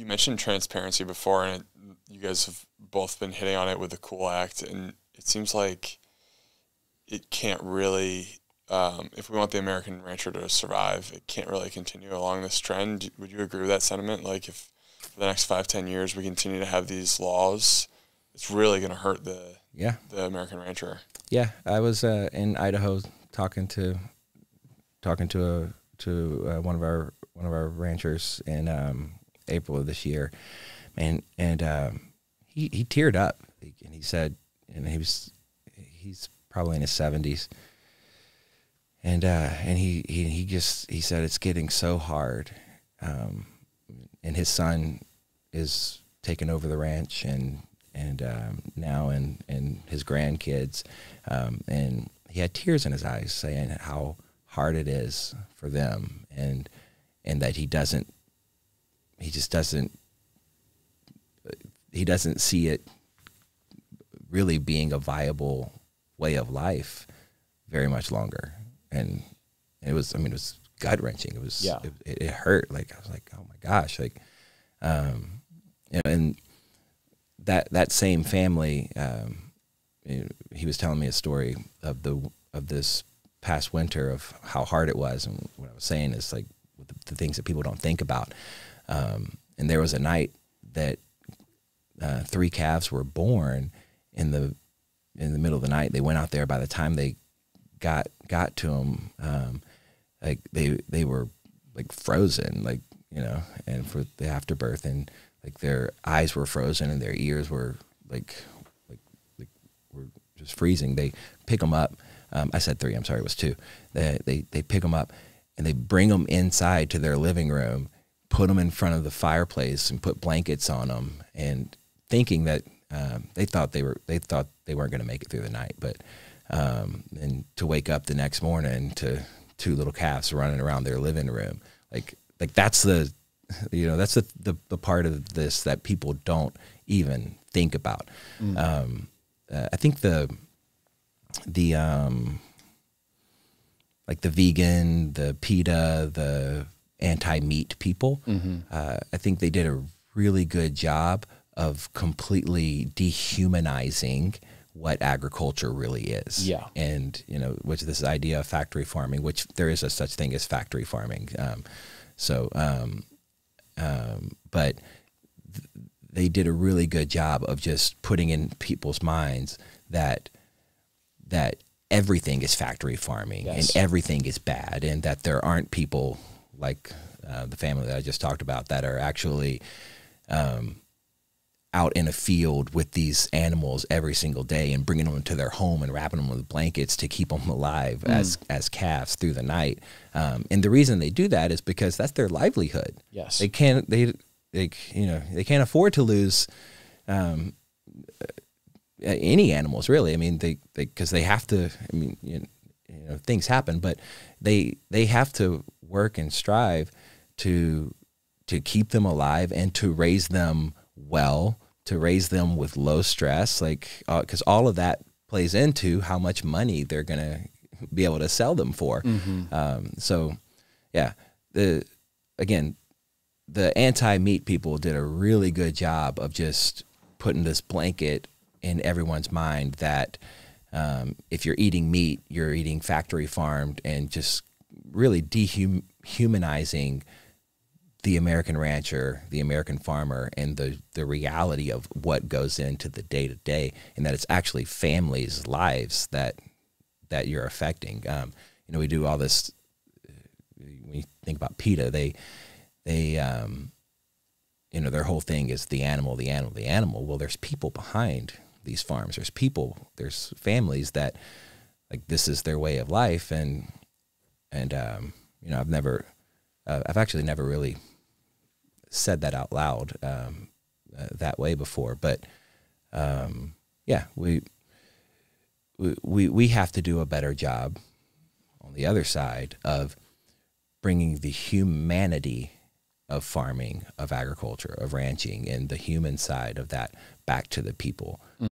you mentioned transparency before, and you guys have both been hitting on it with the Cool Act, and it seems like it can't really, if we want the American rancher to survive, it can't really continue along this trend. Would you agree with that sentiment? Like, if for the next 5-10 years we continue to have these laws, it's really going to hurt the American rancher. Yeah, I was in Idaho talking to one of our ranchers in April of this year, and he teared up, and he said, and he's probably in his 70s, and he said it's getting so hard, and his son is taking over the ranch and now and his grandkids, and he had tears in his eyes saying how hard it is for them, and that he doesn't see it really being a viable way of life very much longer. And it was gut wrenching. It was, it hurt. Like, I was like, oh my gosh. Like, and that same family, he was telling me a story of this past winter of how hard it was. And what I was saying is, like, the things that people don't think about. And there was a night that 3 calves were born in the middle of the night. They went out there. By the time they got to them, like they were like frozen, like, you know, and for the afterbirth, and like their eyes were frozen and their ears were like were just freezing. They pick them up. I said 3. I'm sorry, it was 2. They pick them up and they bring them inside to their living room, put them in front of the fireplace and put blankets on them, and thinking that they thought they weren't going to make it through the night, but and to wake up the next morning to 2 little calves running around their living room, like that's the, you know, that's the part of this that people don't even think about. I think the like the vegan, the PETA, the anti-meat people, I think they did a really good job of completely dehumanizing what agriculture really is. Yeah. And, you know, which this idea of factory farming, which there is a such thing as factory farming. But they did a really good job of just putting in people's minds that everything is factory farming, and everything is bad, and that there aren't people like the family that I just talked about that are actually out in a field with these animals every single day and bringing them to their home and wrapping them with blankets to keep them alive as calves through the night. And the reason they do that is because that's their livelihood. Yes. They can't afford to lose any animals, really. I mean, because they have to, I mean, you know, things happen, but they have to work and strive to keep them alive and to raise them well, to raise them with low stress, like, because all of that plays into how much money they're going to be able to sell them for. So yeah, the anti-meat people did a really good job of just putting this blanket in everyone's mind that if you're eating meat, you're eating factory farmed, and just really dehumanizing the American rancher, the American farmer, and the reality of what goes into the day-to-day, and that it's actually families' lives that you're affecting. You know, we do all this, when you think about PETA, they you know, their whole thing is the animal, the animal, the animal. Well, there's people behind these farms. There's people, there's families that, like, this is their way of life. And you know, I've actually never really said that out loud that way before, but yeah, we have to do a better job on the other side of bringing the humanity of farming, of agriculture, of ranching, and the human side of that back to the people.